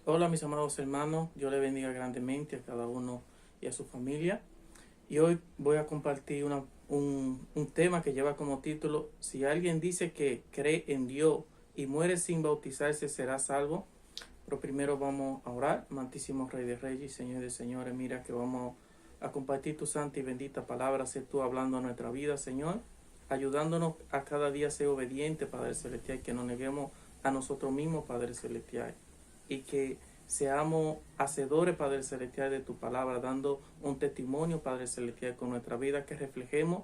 Hola mis amados hermanos, Dios le bendiga grandemente a cada uno y a su familia. Y hoy voy a compartir un tema que lleva como título: si alguien dice que cree en Dios y muere sin bautizarse, ¿será salvo? Pero primero vamos a orar. Amantísimo Rey de Reyes, Señor de Señores, mira que vamos a compartir tu santa y bendita palabra. Sé tú hablando a nuestra vida, Señor, ayudándonos a cada día ser obediente, Padre Celestial, que no neguemos a nosotros mismos, Padre Celestial, y que seamos hacedores, Padre Celestial, de tu palabra, dando un testimonio, Padre Celestial, con nuestra vida, que reflejemos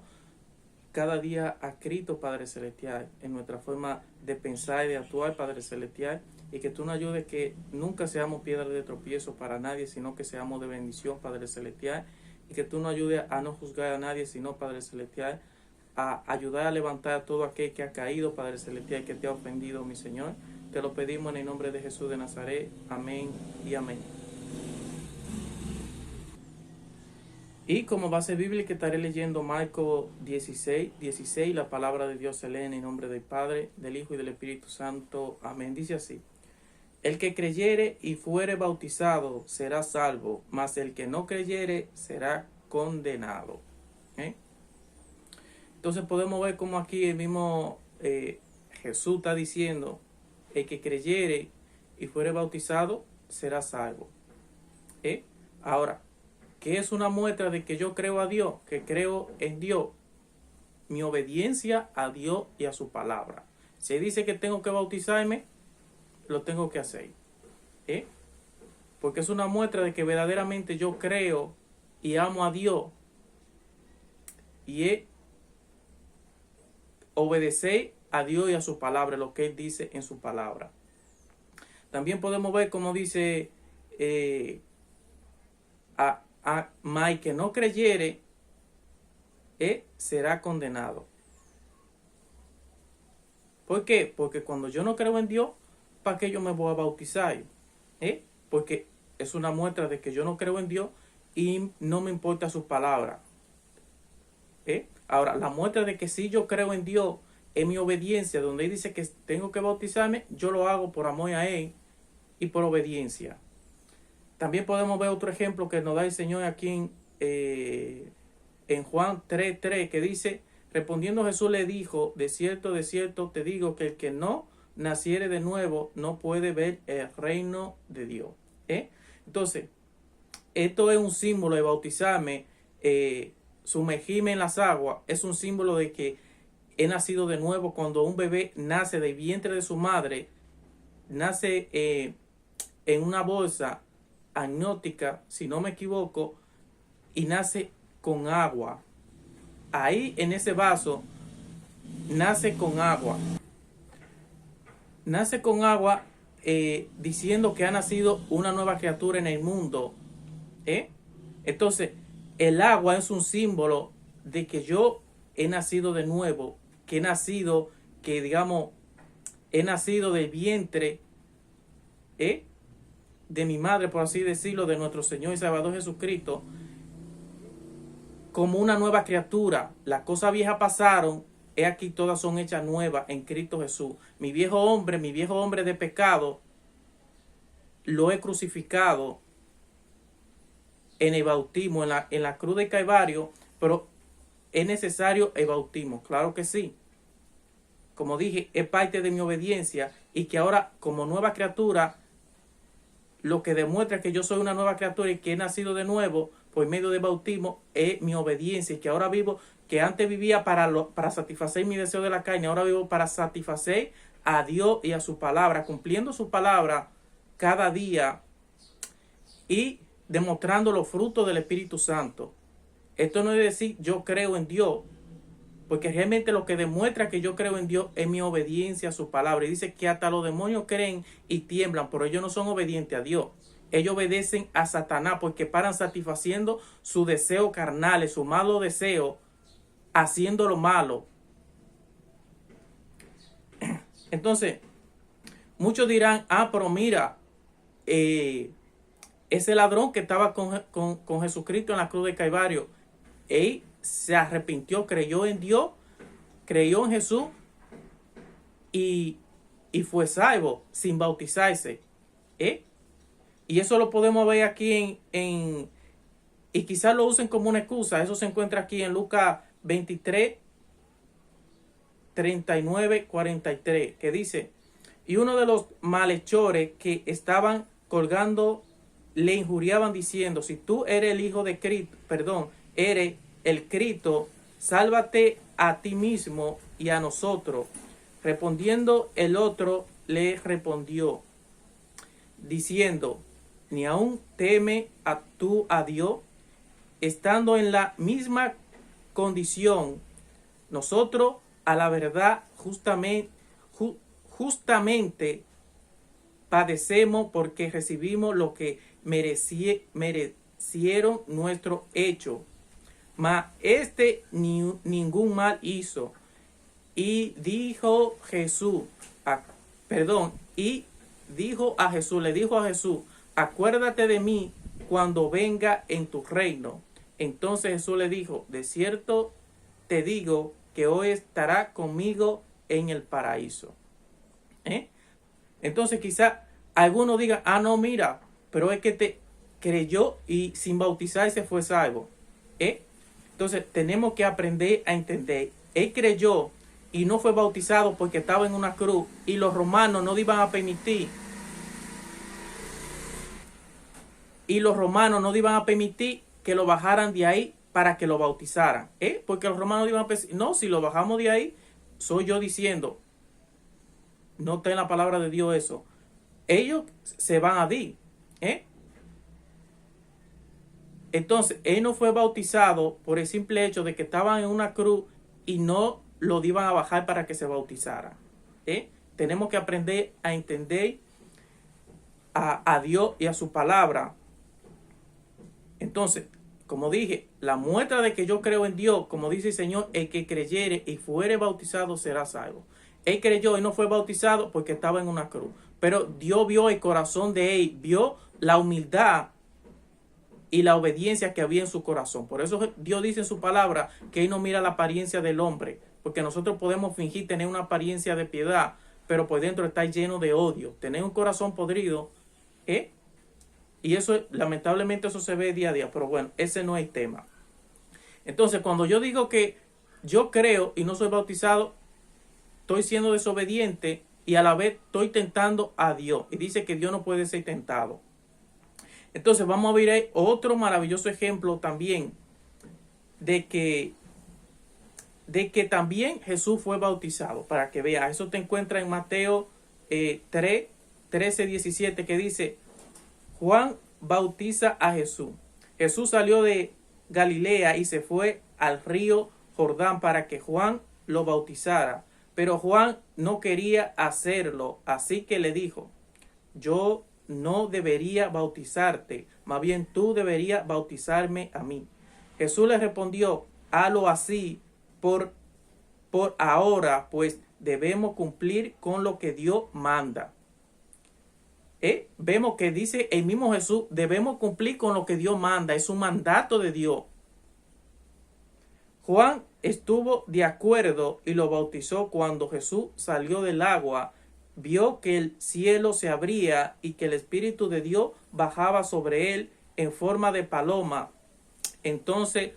cada día a Cristo, Padre Celestial, en nuestra forma de pensar y de actuar, Padre Celestial, y que tú nos ayudes que nunca seamos piedra de tropiezo para nadie, sino que seamos de bendición, Padre Celestial, y que tú nos ayudes a no juzgar a nadie, sino, Padre Celestial, a ayudar a levantar a todo aquel que ha caído, Padre Celestial, que te ha ofendido, mi Señor. Te lo pedimos en el nombre de Jesús de Nazaret. Amén y amén. Y como base bíblica estaré leyendo Marcos 16, la palabra de Dios se lee en el nombre del Padre, del Hijo y del Espíritu Santo. Amén. Dice así: el que creyere y fuere bautizado será salvo, mas el que no creyere será condenado. Entonces podemos ver cómo aquí el mismo Jesús está diciendo: el que creyere y fuere bautizado será salvo. Ahora, ¿qué es una muestra de que yo creo a Dios? Que creo en Dios. Mi obediencia a Dios y a su palabra. Si dice que tengo que bautizarme, lo tengo que hacer. Porque es una muestra de que verdaderamente yo creo y amo a Dios. Y obedecer a Dios y a su palabra, lo que Él dice en su palabra. También podemos ver como dice mas que no creyere será condenado. ¿Por qué? Porque cuando yo no creo en Dios, ¿para qué yo me voy a bautizar? Porque es una muestra de que yo no creo en Dios y no me importa su palabra. Ahora, la muestra de que si yo creo en Dios es mi obediencia, donde Él dice que tengo que bautizarme, yo lo hago por amor a Él y por obediencia. También podemos ver otro ejemplo que nos da el Señor aquí en Juan 3:3, que dice: respondiendo Jesús le dijo, de cierto te digo que el que no naciere de nuevo no puede ver el reino de Dios. Entonces, esto es un símbolo de bautizarme, sumergirme en las aguas, es un símbolo de que he nacido de nuevo. Cuando un bebé nace del vientre de su madre, nace en una bolsa amniótica, si no me equivoco, y nace con agua. Ahí en ese vaso nace con agua. Nace con agua diciendo que ha nacido una nueva criatura en el mundo. Entonces, el agua es un símbolo de que yo he nacido de nuevo, que he nacido del vientre de mi madre, por así decirlo, de nuestro Señor y Salvador Jesucristo, como una nueva criatura. Las cosas viejas pasaron, he aquí todas son hechas nuevas en Cristo Jesús. Mi viejo hombre de pecado, lo he crucificado en el bautismo, en la cruz de Calvario. Pero ¿es necesario el bautismo? Claro que sí. Como dije, es parte de mi obediencia, y que ahora, como nueva criatura, lo que demuestra que yo soy una nueva criatura y que he nacido de nuevo por medio del bautismo es mi obediencia. Y que ahora vivo, que antes vivía para satisfacer mi deseo de la carne, ahora vivo para satisfacer a Dios y a su palabra, cumpliendo su palabra cada día y demostrando los frutos del Espíritu Santo. Esto no es decir yo creo en Dios, porque realmente lo que demuestra que yo creo en Dios es mi obediencia a su palabra. Y dice que hasta los demonios creen y tiemblan, pero ellos no son obedientes a Dios. Ellos obedecen a Satanás porque paran satisfaciendo su deseo carnal, su malo deseo, haciendo lo malo. Entonces, muchos dirán: pero mira, ese ladrón que estaba con Jesucristo en la cruz de Calvario, él se arrepintió, creyó en Dios, creyó en Jesús y fue salvo sin bautizarse. Y eso lo podemos ver aquí y quizás lo usen como una excusa. Eso se encuentra aquí en Lucas 23, 39, 43, que dice, y uno de los malhechores que estaban colgando le injuriaban diciendo, si tú eres el hijo de Cristo, perdón, eres el Cristo, sálvate a ti mismo y a nosotros. Respondiendo el otro le respondió, diciendo, ni aún teme a Dios, estando en la misma condición, nosotros a la verdad justamente padecemos porque recibimos lo que merecieron nuestro hecho. Mas ningún mal hizo. Y dijo Jesús, le dijo a Jesús, acuérdate de mí cuando venga en tu reino. Entonces Jesús le dijo, de cierto te digo que hoy estará conmigo en el paraíso. Entonces quizá algunos digan, no, mira, pero es que te creyó y sin bautizarse fue salvo. Entonces tenemos que aprender a entender. Él creyó y no fue bautizado porque estaba en una cruz y los romanos no iban a permitir. Y los romanos no iban a permitir que lo bajaran de ahí para que lo bautizaran. Porque los romanos iban a decir, no, si lo bajamos de ahí, soy yo diciendo, no está en la palabra de Dios eso. Ellos se van a ir. Entonces, él no fue bautizado por el simple hecho de que estaban en una cruz y no lo iban a bajar para que se bautizara. Tenemos que aprender a entender a Dios y a su palabra. Entonces, como dije, la muestra de que yo creo en Dios, como dice el Señor, el que creyere y fuere bautizado será salvo. Él creyó y no fue bautizado porque estaba en una cruz. Pero Dios vio el corazón de él, vio la humildad y la obediencia que había en su corazón. Por eso Dios dice en su palabra que él no mira la apariencia del hombre. Porque nosotros podemos fingir tener una apariencia de piedad, pero por dentro está lleno de odio. Tener un corazón podrido, y eso, lamentablemente, eso se ve día a día. Pero bueno, ese no es el tema. Entonces, cuando yo digo que yo creo y no soy bautizado, estoy siendo desobediente y a la vez estoy tentando a Dios. Y dice que Dios no puede ser tentado. Entonces, vamos a ver otro maravilloso ejemplo también de que también Jesús fue bautizado. Para que vea, eso te encuentra en Mateo 3, 13, 17, que dice, Juan bautiza a Jesús. Jesús salió de Galilea y se fue al río Jordán para que Juan lo bautizara. Pero Juan no quería hacerlo, así que le dijo, yo no debería bautizarte, más bien tú deberías bautizarme a mí. Jesús le respondió, hazlo así por ahora, pues debemos cumplir con lo que Dios manda. Vemos que dice el mismo Jesús, debemos cumplir con lo que Dios manda, es un mandato de Dios. Juan estuvo de acuerdo y lo bautizó. Cuando Jesús salió del agua, vio que el cielo se abría y que el Espíritu de Dios bajaba sobre él en forma de paloma. Entonces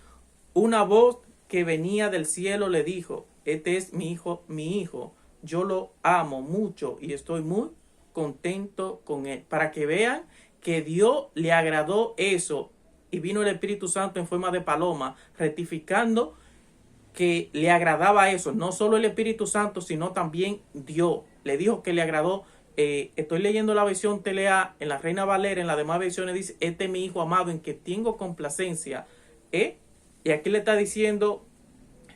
una voz que venía del cielo le dijo, este es mi hijo, yo lo amo mucho y estoy muy contento con él. Para que vean que Dios le agradó eso y vino el Espíritu Santo en forma de paloma, rectificando que le agradaba eso, no solo el Espíritu Santo, sino también Dios. Le dijo que le agradó. Estoy leyendo la versión TLA, en la Reina Valera, en las demás versiones dice, este es mi hijo amado en que tengo complacencia. Y aquí le está diciendo,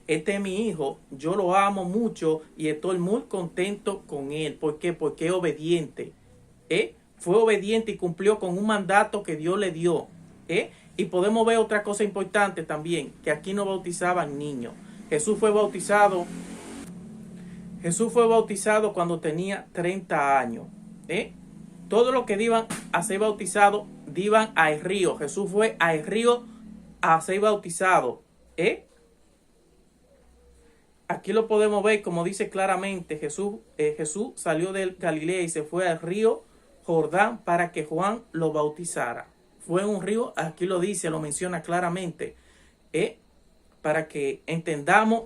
este es mi hijo, yo lo amo mucho y estoy muy contento con él. ¿Por qué? Porque es obediente. Fue obediente y cumplió con un mandato que Dios le dio. Y podemos ver otra cosa importante también, que aquí no bautizaban niños. Jesús fue bautizado cuando tenía 30 años. Todos los que iban a ser bautizados, iban al río. Jesús fue al río a ser bautizado. Aquí lo podemos ver, como dice claramente, Jesús salió de Galilea y se fue al río Jordán para que Juan lo bautizara. Fue un río, aquí lo dice, lo menciona claramente, para que entendamos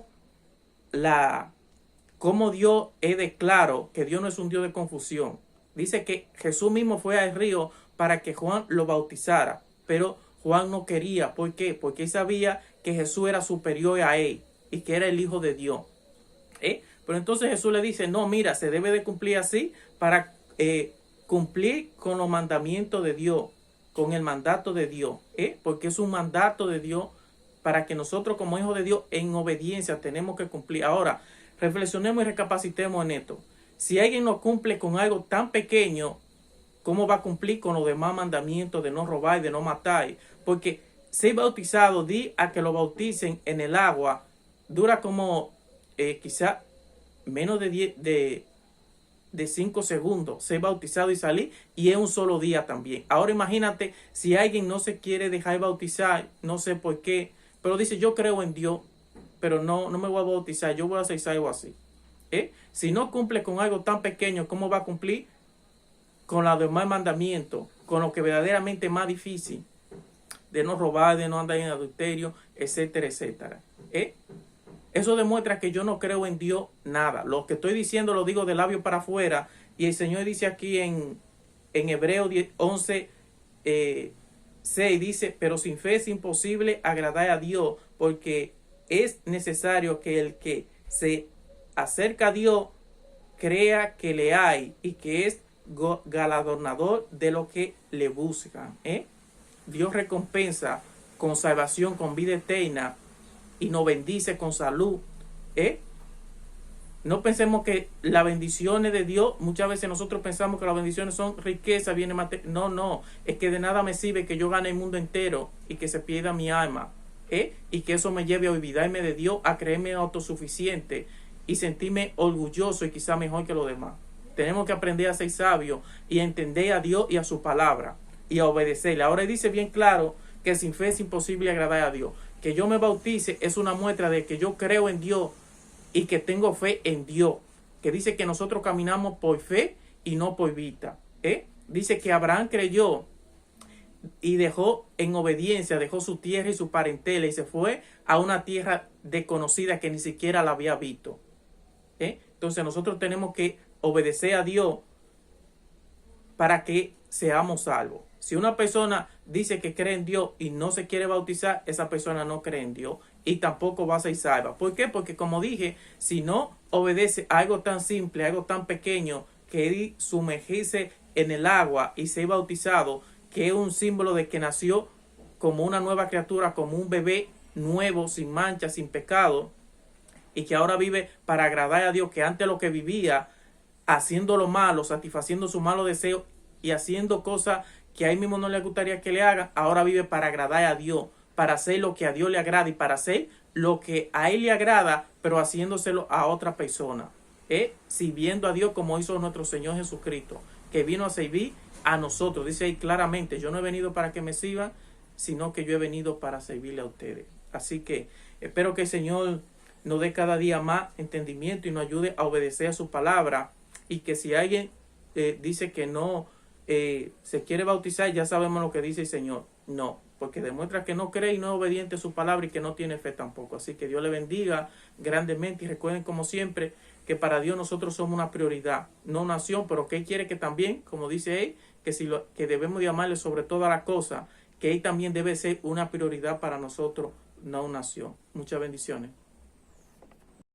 cómo Dios es de claro, que Dios no es un Dios de confusión. Dice que Jesús mismo fue al río para que Juan lo bautizara, pero Juan no quería. ¿Por qué? Porque él sabía que Jesús era superior a él y que era el Hijo de Dios. Pero entonces Jesús le dice, no, mira, se debe de cumplir así para cumplir con los mandamientos de Dios, con el mandato de Dios, porque es un mandato de Dios para que nosotros como hijos de Dios en obediencia tenemos que cumplir. Ahora, reflexionemos y recapacitemos en esto. Si alguien no cumple con algo tan pequeño, ¿cómo va a cumplir con los demás mandamientos de no robar y de no matar? Porque ser bautizado, di a que lo bauticen en el agua, dura como quizá menos de 5 segundos, ser bautizado y salir, y es un solo día también. Ahora imagínate si alguien no se quiere dejar bautizar, no sé por qué, pero dice yo creo en Dios, pero no me voy a bautizar, yo voy a hacer algo así. Si no cumple con algo tan pequeño, ¿cómo va a cumplir con los demás mandamientos? Con lo que verdaderamente es más difícil, de no robar, de no andar en adulterio, etcétera, etcétera. Eso demuestra que yo no creo en Dios nada. Lo que estoy diciendo lo digo de labio para afuera. Y el Señor dice aquí en Hebreos 11, 6, dice, pero sin fe es imposible agradar a Dios, porque es necesario que el que se acerca a Dios crea que le hay y que es galardonador de lo que le buscan. Dios recompensa con salvación, con vida eterna, y nos bendice con salud. No pensemos que las bendiciones de Dios, muchas veces nosotros pensamos que las bendiciones son riqueza, viene material. No, es que de nada me sirve que yo gane el mundo entero y que se pierda mi alma. Y que eso me lleve a olvidarme de Dios, a creerme autosuficiente y sentirme orgulloso y quizá mejor que los demás. Tenemos que aprender a ser sabios y a entender a Dios y a su palabra y a obedecerle. Ahora dice bien claro que sin fe es imposible agradar a Dios. Que yo me bautice es una muestra de que yo creo en Dios y que tengo fe en Dios. Que dice que nosotros caminamos por fe y no por vista. Dice que Abraham creyó y dejó en obediencia, dejó su tierra y su parentela y se fue a una tierra desconocida que ni siquiera la había visto. Entonces nosotros tenemos que obedecer a Dios para que seamos salvos. Si una persona dice que cree en Dios y no se quiere bautizar, esa persona no cree en Dios y tampoco va a ser salva. ¿Por qué? Porque como dije, si no obedece a algo tan simple, algo tan pequeño, que es sumergirse en el agua y ser bautizado, que es un símbolo de que nació como una nueva criatura, como un bebé nuevo, sin mancha, sin pecado, y que ahora vive para agradar a Dios, que antes lo que vivía haciendo lo malo, satisfaciendo su malo deseo y haciendo cosas que a él mismo no le gustaría que le hagan, ahora vive para agradar a Dios, para hacer lo que a Dios le agrada y para hacer lo que a él le agrada, pero haciéndoselo a otra persona. Sirviendo a Dios como hizo nuestro Señor Jesucristo, que vino a servir a nosotros. Dice ahí claramente, yo no he venido para que me sirvan, sino que yo he venido para servirle a ustedes. Así que espero que el Señor nos dé cada día más entendimiento y nos ayude a obedecer a su palabra, y que si alguien dice que no se quiere bautizar, ya sabemos lo que dice el Señor. No, porque demuestra que no cree y no es obediente a su palabra y que no tiene fe tampoco. Así que Dios le bendiga grandemente y recuerden como siempre que para Dios nosotros somos una prioridad, no una nación, pero que Él quiere que también, como dice Él, que debemos de amarle sobre todas las cosas, que Él también debe ser una prioridad para nosotros, no una nación. Muchas bendiciones.